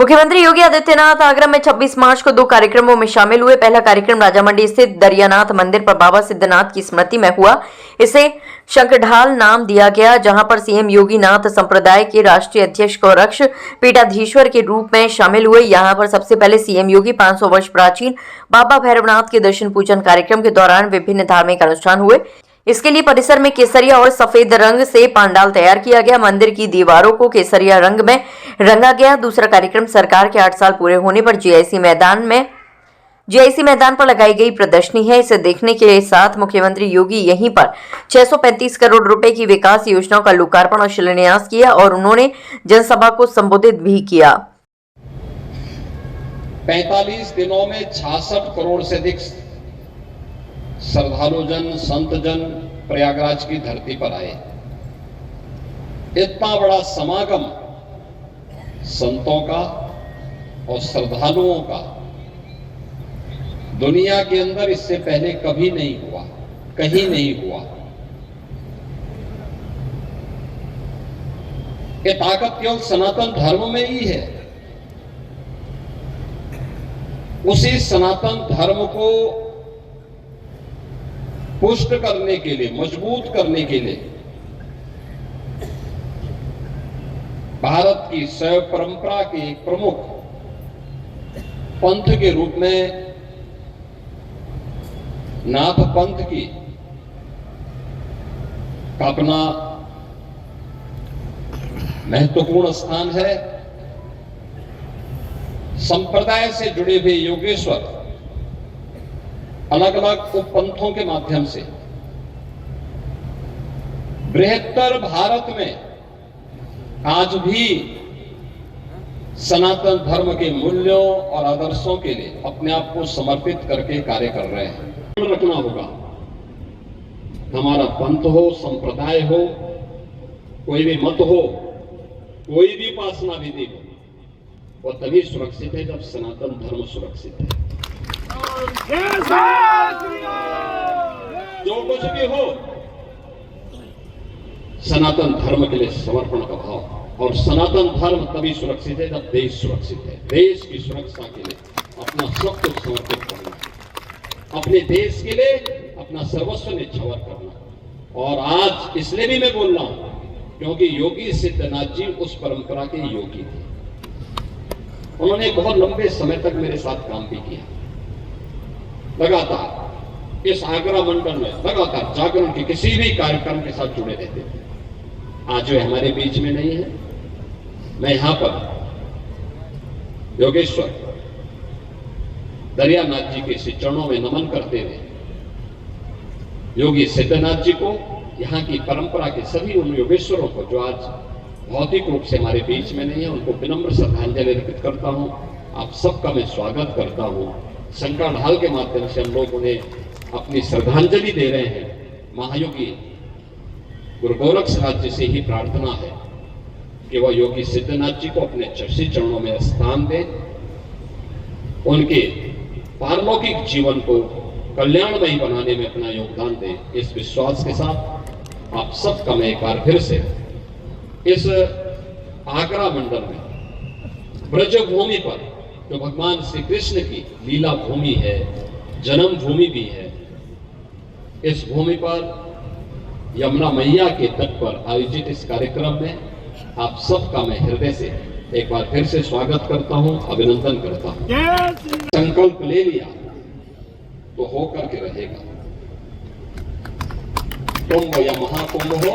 मुख्यमंत्री योगी आदित्यनाथ आगरा में 26 मार्च को 2 कार्यक्रमों में शामिल हुए। पहला कार्यक्रम राजामंडी स्थित दरियानाथ मंदिर पर बाबा सिद्धनाथ की स्मृति में हुआ। इसे शंखढाल नाम दिया गया, जहां पर सीएम योगी नाथ संप्रदाय के राष्ट्रीय अध्यक्ष गोरक्ष पीठाधीश्वर के रूप में शामिल हुए। यहां पर सबसे पहले सीएम योगी 500 वर्ष प्राचीन बाबा भैरवनाथ के दर्शन पूजन कार्यक्रम के दौरान विभिन्न धार्मिक अनुष्ठान हुए। इसके लिए परिसर में केसरिया और सफेद रंग से पंडाल तैयार किया गया। मंदिर की दीवारों को केसरिया रंग में रंगा गया। दूसरा कार्यक्रम सरकार के 8 साल पूरे होने पर जीआईसी मैदान पर लगाई गई प्रदर्शनी है। इसे देखने के साथ मुख्यमंत्री योगी यहीं पर 635 करोड़ रुपए की विकास योजनाओं का लोकार्पण और शिलान्यास किया और उन्होंने जनसभा को संबोधित भी किया। 45 दिनों में 66 करोड़ से अधिक श्रद्धालु जन, संत जन प्रयागराज की धरती पर आए। इतना बड़ा समागम संतों का और श्रद्धालुओं का दुनिया के अंदर इससे पहले कभी नहीं हुआ, कहीं नहीं हुआ। ये ताकत केवल सनातन धर्म में ही है। उसी सनातन धर्म को पुष्ट करने के लिए, मजबूत करने के लिए भारत की शैव परंपरा के एक प्रमुख पंथ के रूप में नाथ पंथ की अपना महत्वपूर्ण स्थान है। संप्रदाय से जुड़े हुए योगेश्वर अलग अलग उपपंथों के माध्यम से बृहत्तर भारत में आज भी सनातन धर्म के मूल्यों और आदर्शों के लिए अपने आप को समर्पित करके कार्य कर रहे हैं। रखना होगा, हमारा पंथ हो, संप्रदाय हो, कोई भी मत हो, कोई भी उपासना विधि हो, वो तभी सुरक्षित है जब सनातन धर्म सुरक्षित है। जो कुछ भी हो, सनातन धर्म के लिए समर्पण का भाव, और सनातन धर्म तभी सुरक्षित है जब देश सुरक्षित है। देश की सुरक्षा के लिए अपना सब कुछ समर्पित करना, अपने देश के लिए अपना सर्वस्व निछावर करना। और आज इसलिए भी मैं बोल रहा हूं क्योंकि योगी सिद्धनाथ जी उस परंपरा के योगी थे। उन्होंने बहुत लंबे समय तक मेरे साथ काम भी किया। लगातार इस आगरा मंडल में लगातार जागरण के किसी भी कार्यक्रम के साथ जुड़े रहते थे। आज वे हमारे बीच में नहीं है। मैं यहां पर योगेश्वर दरियानाथ जी के श्री चरणों में नमन करते हुए योगी सिद्धनाथ जी को, यहाँ की परंपरा के सभी उन योगेश्वरों को जो आज भौतिक रूप से हमारे बीच में नहीं है, उनको विनम्र श्रद्धांजलि अर्पित करता हूं। आप सबका मैं स्वागत करता हूं। शंखढाल के माध्यम से हम लोग उन्हें अपनी श्रद्धांजलि दे रहे हैं। महायोगी गुरु गोरक्षनाथ जी से ही प्रार्थना है कि वह योगी सिद्धनाथ जी को अपने श्री चरणों में स्थान दें, उनके पारलौकिक जीवन को कल्याणमयी बनाने में अपना योगदान दें। इस विश्वास के साथ आप सबका मैं एक बार फिर से इस आगरा मंडल में ब्रज भूमि पर, जो भगवान श्री कृष्ण की लीला भूमि है, जन्म भूमि भी है, इस भूमि पर यमुना मैया के तट पर आयोजित इस कार्यक्रम में आप सबका मैं हृदय से एक बार फिर से स्वागत करता हूं, अभिनंदन करता हूं। संकल्प ले लिया तो होकर के रहेगा। कुंभ या महाकुंभ हो,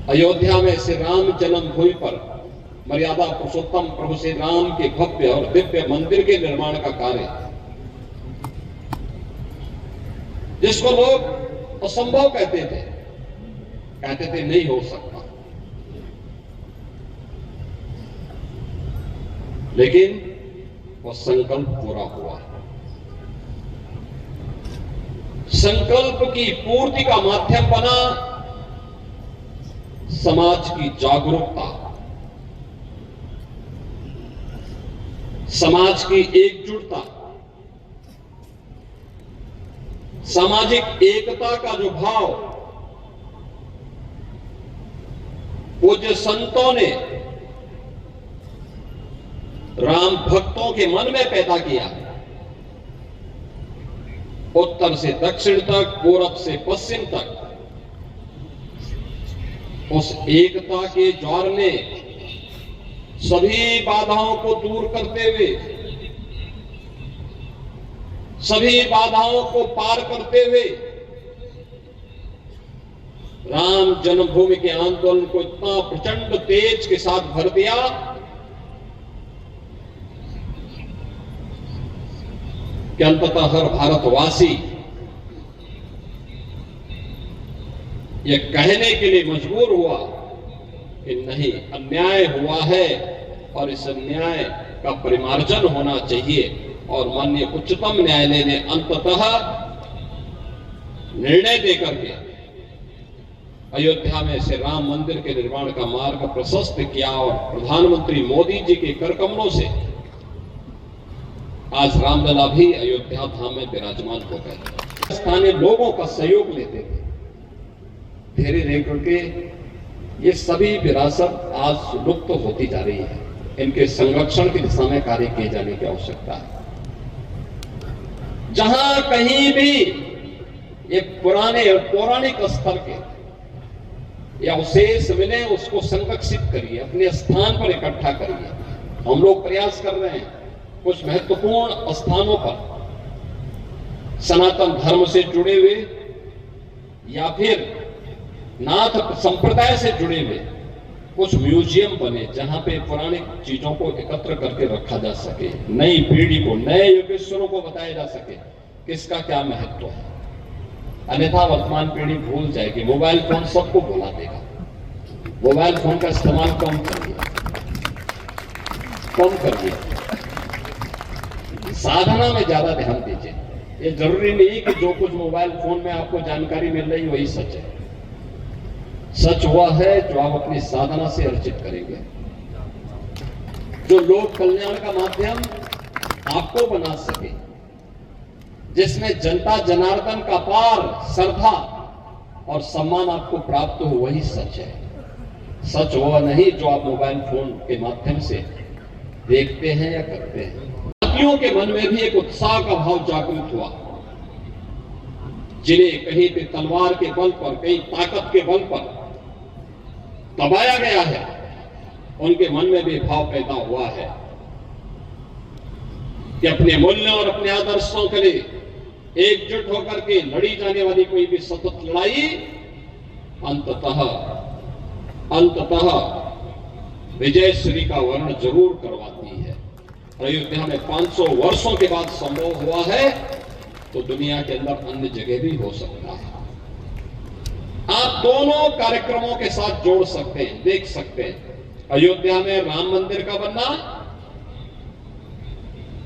अयोध्या में श्री राम जन्मभूमि पर मर्यादा पुरुषोत्तम प्रभु श्री राम के भव्य और दिव्य मंदिर के निर्माण का कार्य, जिसको लोग असंभव कहते थे नहीं हो सकता, लेकिन वो संकल्प पूरा हुआ। संकल्प की पूर्ति का माध्यम बना समाज की जागरूकता, समाज की एकजुटता, सामाजिक एकता का जो भाव पूज्य संतों ने राम भक्तों के मन में पैदा किया। उत्तर से दक्षिण तक, पूरब से पश्चिम तक उस एकता के ज्वार ने सभी बाधाओं को दूर करते हुए, सभी बाधाओं को पार करते हुए राम जन्मभूमि के आंदोलन को इतना प्रचंड तेज के साथ भर दिया कि अंततः हर भारतवासी ये कहने के लिए मजबूर हुआ कि नहीं, अन्याय हुआ है और इस अन्याय का परिमार्जन होना चाहिए। और माननीय उच्चतम न्यायालय ने अंततः निर्णय देकर के अयोध्या में से राम मंदिर के निर्माण का मार्ग प्रशस्त किया और प्रधानमंत्री मोदी जी के करकमलों से आज रामलला भी अयोध्या धाम में विराजमान हो गए। स्थानीय लोगों का सहयोग लेते थे। धीरे धीरे करके ये सभी विरासत आज लुप्त होती जा रही है। इनके संरक्षण की दिशा में कार्य किए जाने की आवश्यकता है। जहां कहीं भी एक पुराने और पौराणिक स्तर के या अवशेष मिले उसको संरक्षित करिए, अपने स्थान पर इकट्ठा करिए। हम लोग प्रयास कर रहे हैं कुछ महत्वपूर्ण स्थानों पर सनातन धर्म से जुड़े हुए या फिर नाथ संप्रदाय से जुड़े हुए कुछ म्यूजियम बने जहां पे पौराणिक चीजों को एकत्र करके रखा जा सके, नई पीढ़ी को, नए योगेश्वरों को बताया जा सके किसका क्या महत्व है। अन्यथा वर्तमान पीढ़ी भूल जाएगी। मोबाइल फोन सबको भुला देगा। मोबाइल फोन का इस्तेमाल कम करिए, कम करिए। साधना में ज्यादा ध्यान दीजिए। ये जरूरी नहीं कि जो कुछ मोबाइल फोन में आपको जानकारी मिल रही वही सच है। सच हुआ है जो आप अपनी साधना से अर्जित करेंगे। जो लोक कल्याण का माध्यम आपको बना सके, जिसमें जनता जनार्दन का पार श्रद्धा और सम्मान आपको प्राप्त हो, वही सच है। सच हुआ नहीं जो आप मोबाइल फोन के माध्यम से देखते हैं या करते हैं। साथियों के मन में भी एक उत्साह का भाव जागृत हुआ। जिन्हें कहीं पे तलवार के बल पर, कहीं ताकत के बल पर दबाया गया है, उनके मन में भी भाव पैदा हुआ है कि अपने मूल्यों और अपने आदर्शों के लिए एकजुट होकर के लड़ी जाने वाली कोई भी सतत लड़ाई अंततः विजय श्री का वर्ण जरूर करवाती है। अयोध्या में 500 वर्षों के बाद संभव हुआ है तो दुनिया के अंदर अन्य जगह भी हो सकता है। आप दोनों कार्यक्रमों के साथ जोड़ सकते हैं, देख सकते हैं। अयोध्या में राम मंदिर का बनना,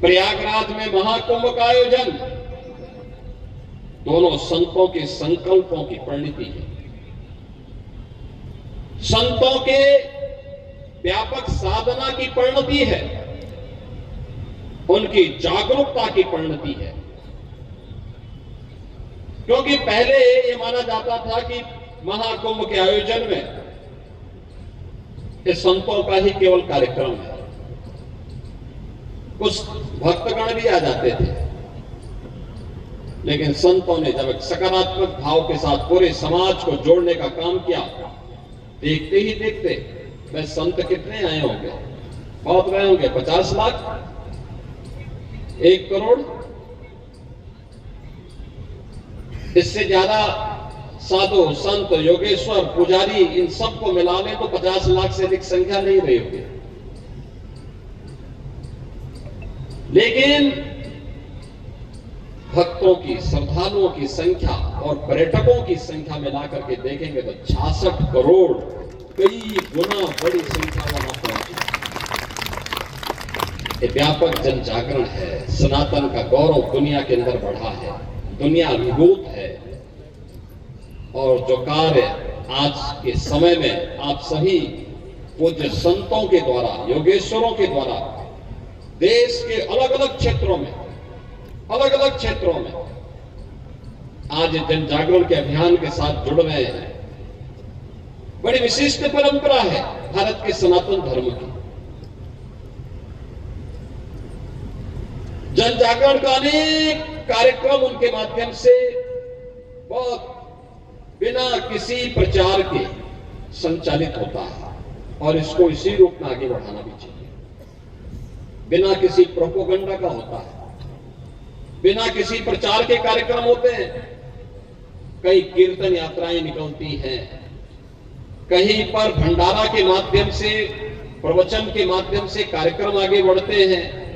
प्रयागराज में महाकुंभ का आयोजन, दोनों संतों के संकल्पों की परिणति है। संतों के व्यापक साधना की परिणति है, उनकी जागरूकता की परिणति है। क्योंकि पहले ये माना जाता था कि महाकुंभ के आयोजन में ये संतों का ही केवल कार्यक्रम है। कुछ भक्तगण भी आ जाते थे, लेकिन संतों ने जब एक सकारात्मक भाव के साथ पूरे समाज को जोड़ने का काम किया, देखते ही देखते वह संत कितने आए होंगे? बहुत रहे होंगे, 50 लाख, 1 करोड़, इससे ज्यादा साधु, संत, योगेश्वर, पुजारी इन सबको मिला लें तो 50 लाख से अधिक संख्या नहीं रही होगी। लेकिन भक्तों की, श्रद्धालुओं की संख्या और पर्यटकों की संख्या मिलाकर के देखेंगे तो 66 करोड़, कई गुना बड़ी संख्या वहां पहुंची। ये व्यापक जन जागरण है। सनातन का गौरव दुनिया के अंदर बढ़ा है, दुनिया अभिभूत है। और जो कार्य आज के समय में आप सभी पूज्य संतों के द्वारा, योगेश्वरों के द्वारा देश के अलग अलग क्षेत्रों में आज जन जागरण के अभियान के साथ जुड़ रहे हैं, बड़ी विशिष्ट परंपरा है भारत के सनातन धर्म की। जन जागरण का अनेक कार्यक्रम उनके माध्यम से बहुत बिना किसी प्रचार के संचालित होता है और इसको इसी रूप में आगे बढ़ाना भी चाहिए। बिना किसी प्रोपोगंडा का होता है, बिना किसी प्रचार के कार्यक्रम होते हैं। कई कीर्तन यात्राएं निकलती हैं, कहीं पर भंडारा के माध्यम से, प्रवचन के माध्यम से कार्यक्रम आगे बढ़ते हैं।